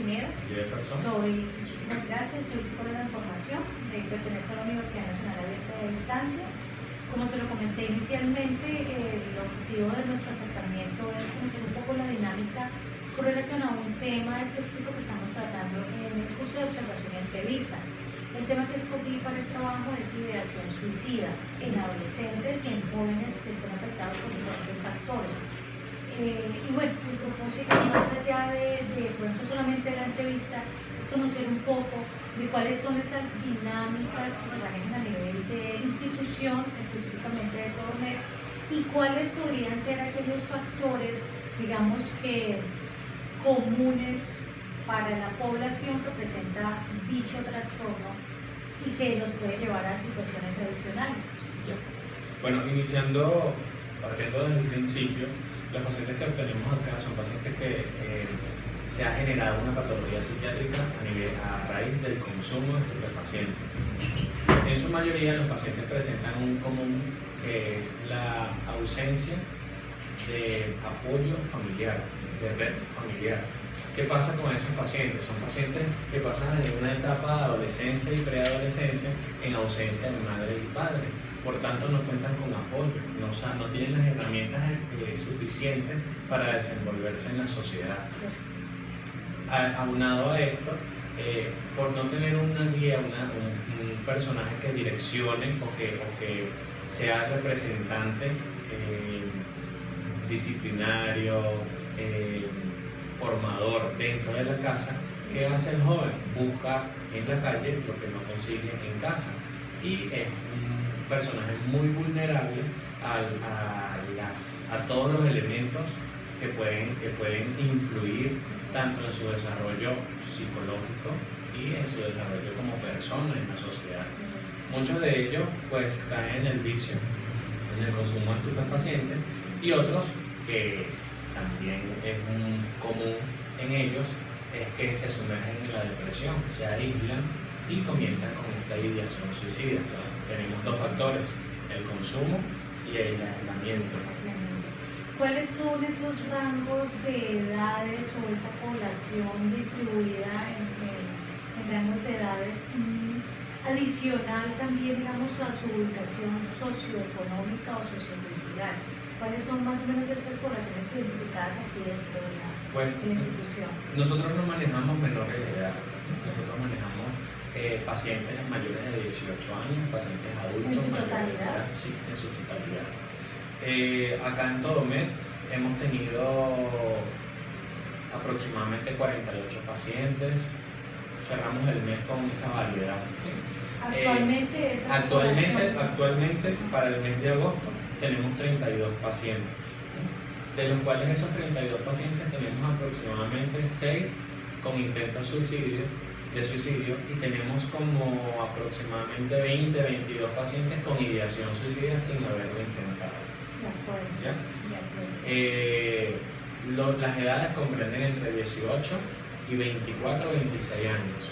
Pineda. Muchísimas gracias, soy psicóloga de formación, pertenezco a la Universidad Nacional Abierta de Distancia. Como se lo comenté inicialmente, el objetivo de nuestro acercamiento es conocer un poco la dinámica con relación a un tema específico que estamos tratando en el curso de observación y entrevista. El tema que escogí para el trabajo es ideación suicida en adolescentes y en jóvenes que estén afectados por diferentes factores. Y bueno, el propósito, más allá de pronto solamente de la entrevista, es conocer un poco de cuáles son esas dinámicas que se manejan a nivel de institución, específicamente de Prodomed, y cuáles podrían ser aquellos factores, digamos que comunes para la población que presenta dicho trastorno y que los puede llevar a situaciones adicionales. Bueno, partiendo desde el principio, los pacientes que obtenemos acá son pacientes que se ha generado una patología psiquiátrica a raíz del consumo de estupefacientes. En su mayoría los pacientes presentan un común que es la ausencia de apoyo familiar, de red familiar. ¿Qué pasa con esos pacientes? Son pacientes que pasan en una etapa de adolescencia y preadolescencia en ausencia de madre y padre. Por tanto, no cuentan con apoyo, no tienen las herramientas suficientes para desenvolverse en la sociedad. Aunado a esto, por no tener una guía, un personaje que direccione o que sea representante disciplinario, formador dentro de la casa, ¿qué hace el joven? Busca en la calle lo que no consigue en casa y es un personaje muy vulnerable a todos los elementos que pueden influir tanto en su desarrollo psicológico y en su desarrollo como persona en la sociedad. Muchos de ellos pues caen en el vicio, en el consumo de estupefacientes, y otros que también es común en ellos es que se sumergen en la depresión, se aíslan y comienzan con esta ideación suicida. O sea, tenemos dos factores, el consumo y el aislamiento. ¿Cuáles son esos rangos de edades o esa población distribuida en rangos de edades adicional también, digamos, a su ubicación socioeconómica o sociocultural? ¿Cuáles son más o menos esas poblaciones identificadas aquí dentro de la institución? Nosotros no manejamos menores de edad, nosotros manejamos pacientes mayores de 18 años, pacientes adultos. ¿En su totalidad? Sí, en su totalidad. Acá en Prodomed hemos tenido aproximadamente 48 pacientes, cerramos el mes con esa variedad. ¿Sí? Actualmente para el mes de agosto tenemos 32 pacientes, de los cuales esos 32 pacientes tenemos aproximadamente 6 con intento de suicidio y tenemos como aproximadamente 20-22 pacientes con ideación suicida sin haberlo intentado. De acuerdo. Las edades comprenden entre 18 y 24 o 26 años.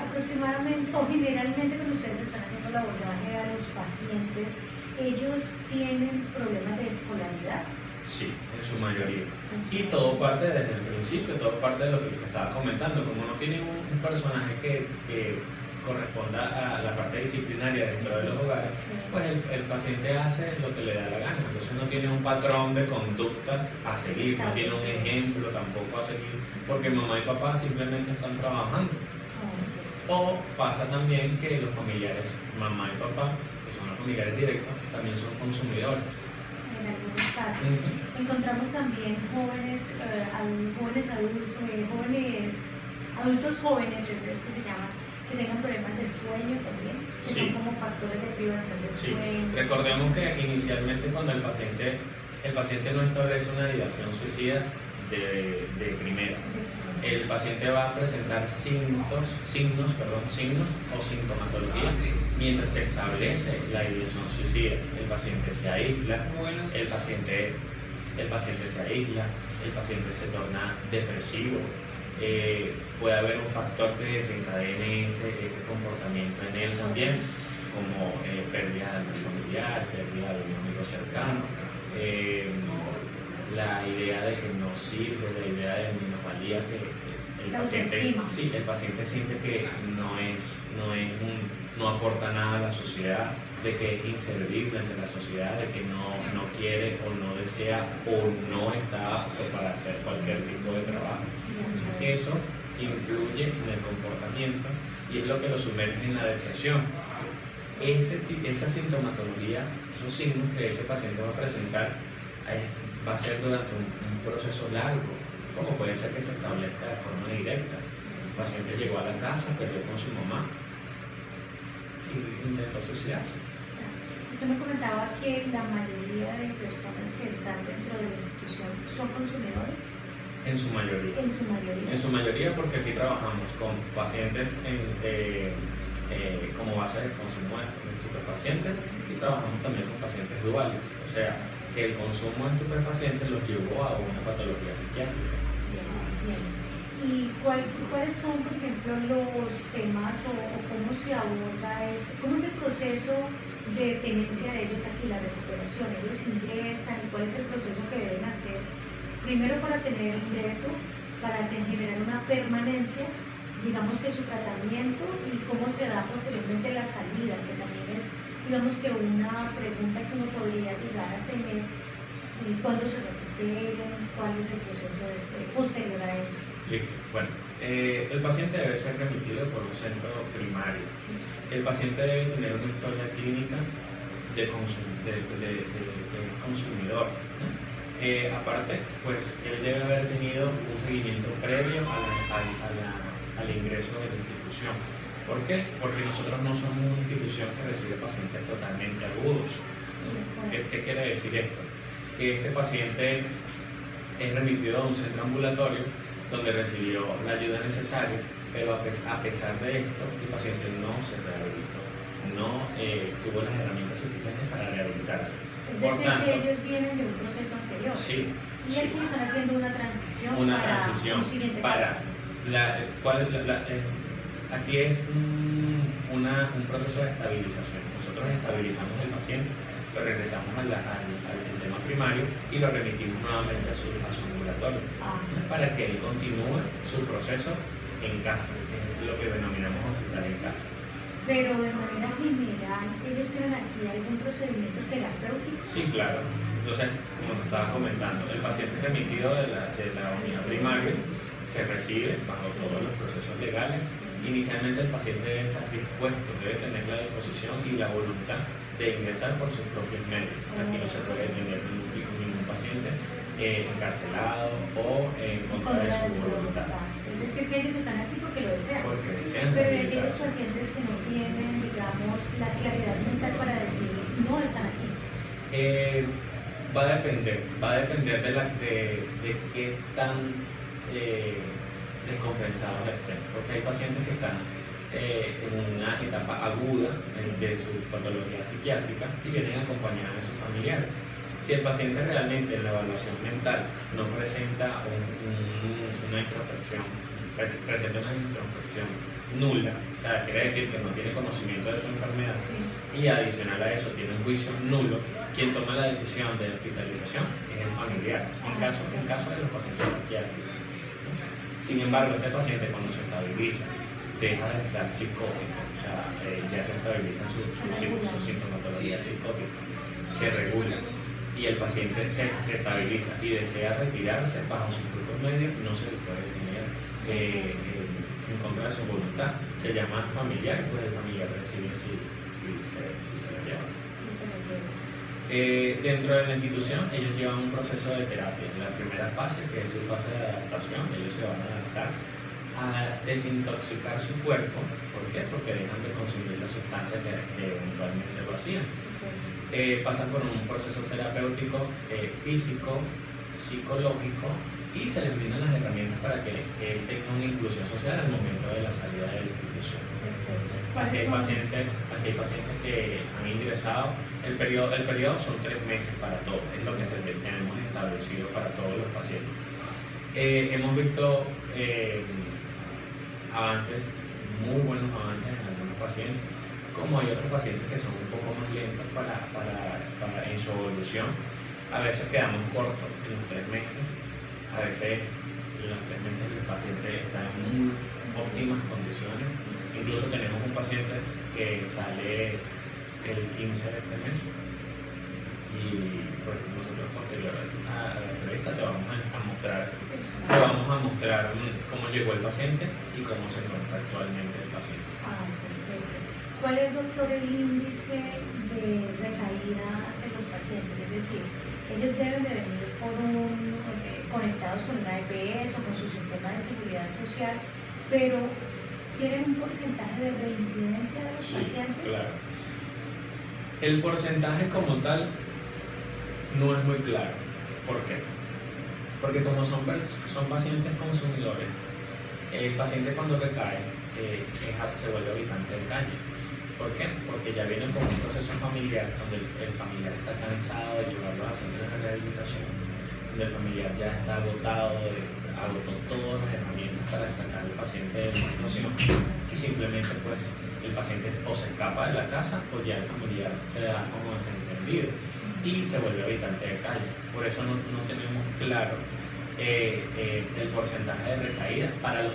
Aproximadamente o generalmente cuando ustedes están haciendo el abordaje a los pacientes, ¿ellos tienen problemas de escolaridad? Sí, en su mayoría. Y todo parte desde el principio, todo parte de lo que estaba comentando. Como no tienen un personaje que corresponda a la parte disciplinaria dentro de los hogares, pues el paciente hace lo que le da la gana. Entonces no tiene un patrón de conducta a seguir, no tiene un ejemplo tampoco a seguir, porque mamá y papá simplemente están trabajando. O pasa también que los familiares, mamá y papá, que son los familiares directos, también son consumidores. En algunos casos. Encontramos también jóvenes adultos jóvenes, es que se llaman, que tengan problemas de sueño también, que son como factores de privación de sueño. Recordemos que inicialmente cuando el paciente no establece una ideación suicida de primera, el paciente va a presentar signos o sintomatología mientras se establece la ideación suicida. El paciente se aísla, el paciente se torna depresivo, puede haber un factor que desencadene ese comportamiento en él también, como pérdida del familiar, pérdida de un amigo cercano, la idea de que no sirve, la idea de minusvalía que el La paciente, autoestima. sí, el paciente siente que no aporta nada a la sociedad, de que es inservible ante la sociedad, de que no quiere o no desea o no está apto para hacer cualquier tipo de trabajo. Eso influye en el comportamiento y es lo que lo sumerge en la depresión. Esa sintomatología, esos signos que ese paciente va a presentar, va a ser durante un proceso largo, como puede ser que se establezca de forma directa. El paciente llegó a la casa, perdió con su mamá y intentó suicidarse. Usted me comentaba que la mayoría de personas que están dentro de la institución son consumidores. En su mayoría. En su mayoría. En su mayoría, porque aquí trabajamos con pacientes como base de consumo de estupefacientes y trabajamos también con pacientes duales. O sea, que el consumo de estupefacientes los llevó a una patología psiquiátrica. Bien. ¿Y cuáles son, por ejemplo, los temas o cómo se aborda cómo es el proceso de tenencia de ellos aquí, la recuperación? Ellos ingresan, ¿cuál es el proceso que deben hacer? Primero para tener ingreso, para generar una permanencia, digamos que su tratamiento y cómo se da posteriormente la salida, que también es, digamos que una pregunta que uno podría llegar a tener, cuándo se recuperen, cuál es el proceso posterior a eso. Listo. Bueno, el paciente debe ser remitido por un centro primario. Sí. El paciente debe tener una historia clínica de consumidor, ¿no? Aparte, pues él debe haber tenido un seguimiento previo al ingreso de la institución. ¿Por qué? Porque nosotros no somos una institución que recibe pacientes totalmente agudos. ¿Qué quiere decir esto? Que este paciente es remitido a un centro ambulatorio donde recibió la ayuda necesaria, pero a pesar de esto, el paciente no se rehabilitó, no tuvo las herramientas suficientes para rehabilitarse. Es decir, que ellos vienen de un proceso anterior. Sí. Y aquí están haciendo una transición Para un siguiente paso. Aquí es un proceso de estabilización. Nosotros estabilizamos al paciente, lo regresamos al sistema primario y lo remitimos nuevamente a su ambulatorio para que él continúe su proceso en casa, que es lo que denominamos hospital en casa. Pero de manera general, ¿ellos tienen aquí algún procedimiento terapéutico? Sí, claro. Entonces, como te estaba comentando, el paciente remitido de la unidad primaria se recibe bajo todos los procesos legales. Inicialmente el paciente debe estar dispuesto, debe tener la disposición y la voluntad de ingresar por sus propios medios. Aquí no se puede tener ningún paciente encarcelado o en contra de su voluntad. Es decir, que ellos están aquí porque lo desean. Porque desean. Pero hay aquellos pacientes que no tienen, digamos, la claridad mental para decir, no están aquí. Va a depender de qué tan descompensados estén, porque hay pacientes que están en una etapa aguda de su patología psiquiátrica y vienen acompañados de sus familiares. Si el paciente realmente en la evaluación mental no presenta una introspección, presenta una introspección nula, o sea, quiere decir que no tiene conocimiento de su enfermedad y adicional a eso tiene un juicio nulo, quien toma la decisión de hospitalización es el familiar, en caso de los pacientes psiquiátricos. Sin embargo, este paciente cuando se estabiliza, deja de estar psicótico, o sea, ya se estabiliza su sintomatología psicótica, se regula y el paciente se estabiliza y desea retirarse bajo sus propios medios, no se le puede tener en contra de su voluntad. Se llama familiar, pues el familiar decide si se lo lleva. Dentro de la institución, ellos llevan un proceso de terapia. En la primera fase, que es su fase de adaptación, ellos se van a adaptar a desintoxicar su cuerpo. ¿Por qué? Porque dejan de consumir la sustancia que eventualmente lo hacían. Pasan por un proceso terapéutico, físico, psicológico y se les brindan las herramientas para que él tenga una inclusión social al momento de la salida de la institución. Aquí hay pacientes que han ingresado, el periodo son 3 meses para todos, es lo que tenemos establecido para todos los pacientes. Hemos visto avances, muy buenos avances en algunos pacientes, como hay otros pacientes que son un poco más lentos en su evolución. A veces quedamos cortos en los 3 meses, a veces los 3 meses el paciente está en muy óptimas condiciones. Incluso tenemos un paciente que sale el 15 de este mes y pues nosotros posterior a la entrevista te vamos a mostrar cómo llegó el paciente y cómo se encuentra actualmente el paciente. Perfecto. ¿Cuál es, doctor, el índice de recaída de los pacientes? Es decir, ellos deben de venir conectados con una EPS o con su sistema de seguridad social, pero ¿tienen un porcentaje de reincidencia de los pacientes? Claro. El porcentaje como tal no es muy claro. ¿Por qué? Porque como son pacientes consumidores, el paciente cuando recae se vuelve habitante de calle. ¿Por qué? Porque ya vienen con un proceso familiar donde el familiar está cansado de llevarlo a centros de rehabilitación, donde el familiar ya está agotó todas las herramientas para sacar al paciente de la situación y simplemente pues el paciente o se escapa de la casa o ya el familiar se da como desentendido y se vuelve habitante de calle. Por eso no tenemos claro el porcentaje de recaída para los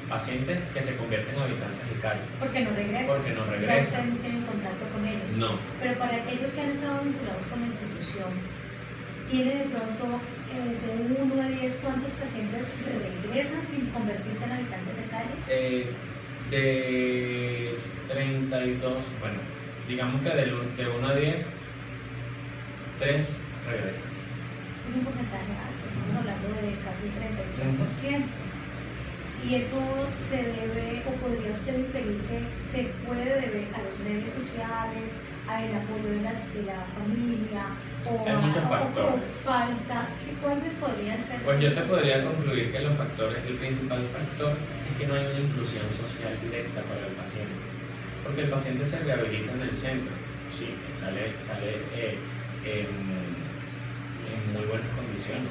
pacientes que se convierten en habitantes de calle. Porque no regresan. Ya ustedes no tienen contacto con ellos. No. Pero para aquellos que han estado vinculados con la institución, ¿tiene de pronto de 1 a 10 cuántos pacientes regresan sin convertirse en habitantes de calle? De 32, bueno, digamos que de 1 a 10, 3 regresan. Es un porcentaje alto, estamos hablando de casi 33%. Y eso se debe, o podría usted inferir que se puede deber a los medios sociales, al apoyo de la familia, o hay muchos factores. Falta. ¿Cuáles podrían ser? Pues yo te podría concluir que los factores, el principal factor es que no hay una inclusión social directa para el paciente. Porque el paciente se rehabilita en el centro, sí, sale en muy buenas condiciones,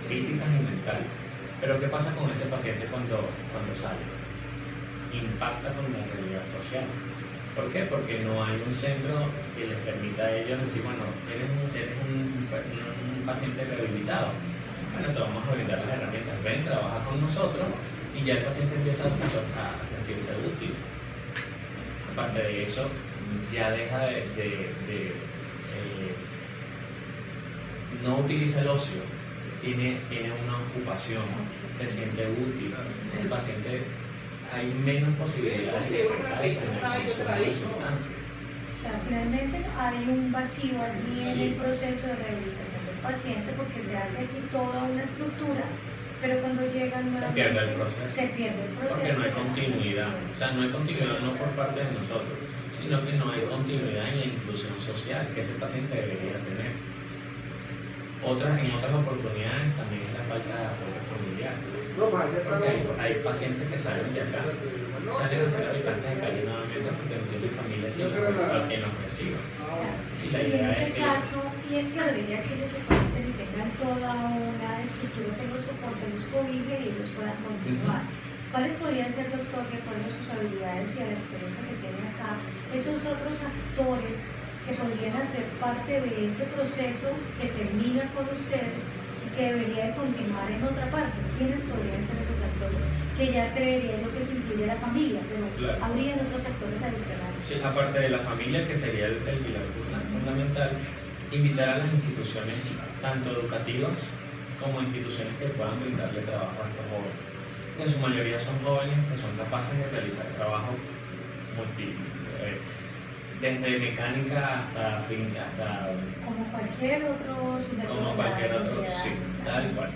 físicas y mentales. Pero ¿qué pasa con ese paciente cuando sale? Impacta con la realidad social. ¿Por qué? Porque no hay un centro que les permita a ellos decir, bueno, eres un paciente rehabilitado. Bueno, te vamos a brindar las herramientas, ven, trabaja con nosotros y ya el paciente empieza a sentirse útil. Aparte de eso, ya deja no utiliza el ocio, tiene una ocupación, se siente útil. El paciente hay menos posibilidades de consumo de sustancias. O sea, finalmente hay un vacío allí en el proceso de rehabilitación del paciente porque se hace aquí toda una estructura, pero cuando llegan se pierde el proceso. Porque no hay continuidad. O sea, no hay continuidad no por parte de nosotros, sino que no hay continuidad en la inclusión social que ese paciente debería tener. En otras oportunidades también es la falta de apoyo familiar. Porque hay pacientes que salen de acá, salen a ser habitantes de calle nuevamente porque no tienen familia que nos reciban. Y la idea en ese es que caso, y el que debería ser los soportes y tengan toda una estructura que los soporte, los cobije y ellos puedan continuar. ¿Cuáles podrían ser, doctor, de acuerdo a sus habilidades y a la experiencia que tienen acá, esos otros actores que podrían hacer parte de ese proceso que termina con ustedes y que debería de continuar en otra parte? ¿Quiénes podrían ser esos actores? Que ya creería lo que se incluye la familia, pero claro, habrían otros actores adicionales. Sí, aparte de la familia, que sería el pilar fundamental, invitar a las instituciones, tanto educativas como instituciones que puedan brindarle trabajo a estos jóvenes. En su mayoría son jóvenes que son capaces de realizar trabajo desde mecánica hasta como cualquier otro sí, tal cual.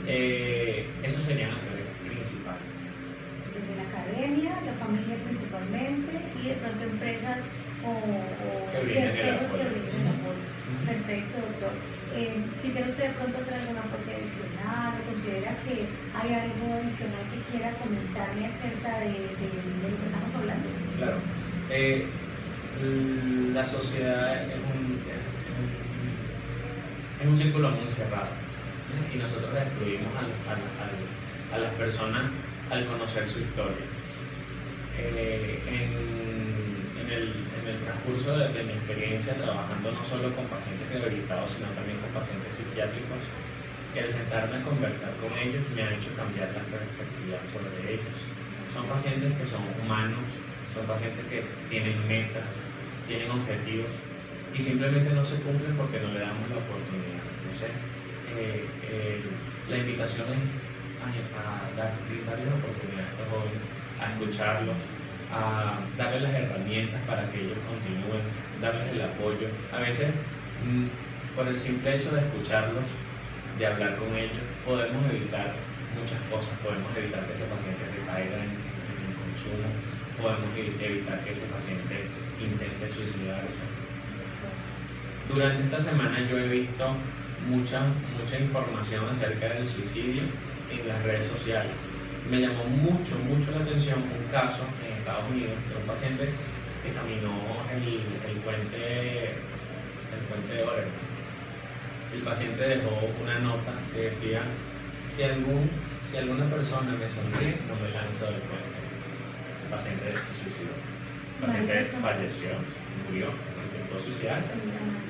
Esos serían actores principales. Desde la academia, la familia principalmente y de pronto empresas o terceros que brinden apoyo. Perfecto, doctor. ¿Quisiera usted de pronto hacer algún aporte adicional? ¿Considera que hay algo adicional que quiera comentarme acerca de lo que estamos hablando? Claro. La sociedad es un círculo muy cerrado, y nosotros excluimos a las personas al conocer su historia. En el transcurso de mi experiencia trabajando no solo con pacientes rehabilitados, sino también con pacientes psiquiátricos, el sentarme a conversar con ellos me ha hecho cambiar la perspectiva sobre ellos. Son pacientes que son humanos, son pacientes que tienen metas, tienen objetivos y simplemente no se cumplen porque no le damos la oportunidad. Entonces, la invitación es brindarles la oportunidad a estos jóvenes, a escucharlos, a darles las herramientas para que ellos continúen, darles el apoyo. A veces, por el simple hecho de escucharlos, de hablar con ellos, podemos evitar muchas cosas. Podemos evitar que ese paciente recaiga en el consumo, podemos evitar que ese paciente intente suicidarse. Durante esta semana yo he visto mucha información acerca del suicidio en las redes sociales. Me llamó mucho la atención un caso en Estados Unidos de un paciente que caminó el puente de Oregon. El paciente dejó una nota que decía: si alguna persona me sonríe, no me lanzo del puente. El paciente se suicidó. El paciente falleció, murió, se intentó suicidarse,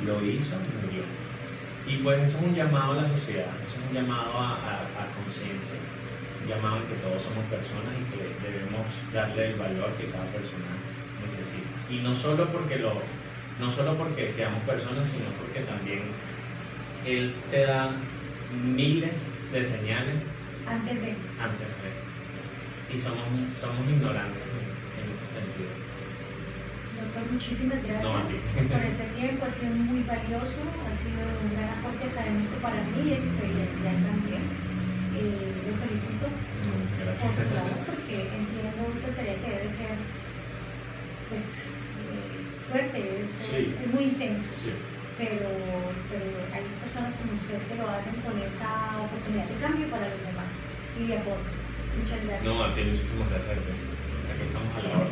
lo hizo y murió. Y pues eso es un llamado a la sociedad, eso es un llamado a conciencia, un llamado en que todos somos personas y que debemos darle el valor que cada persona necesita. Y no solo porque seamos personas, sino porque también Él te da miles de señales antes de. Y somos ignorantes en ese sentido. Doctor, muchísimas gracias por este tiempo, ha sido muy valioso, ha sido un gran aporte académico para mí y experiencial también. Lo felicito Muchas por gracias. su labor, porque entiendo, pensaría que debe ser pues, fuerte, es muy intenso. Sí. Pero hay personas como usted que lo hacen con esa oportunidad de cambio para los demás y de aporte. Muchas gracias. No, a ti muchísimas gracias. Aquí estamos a la hora.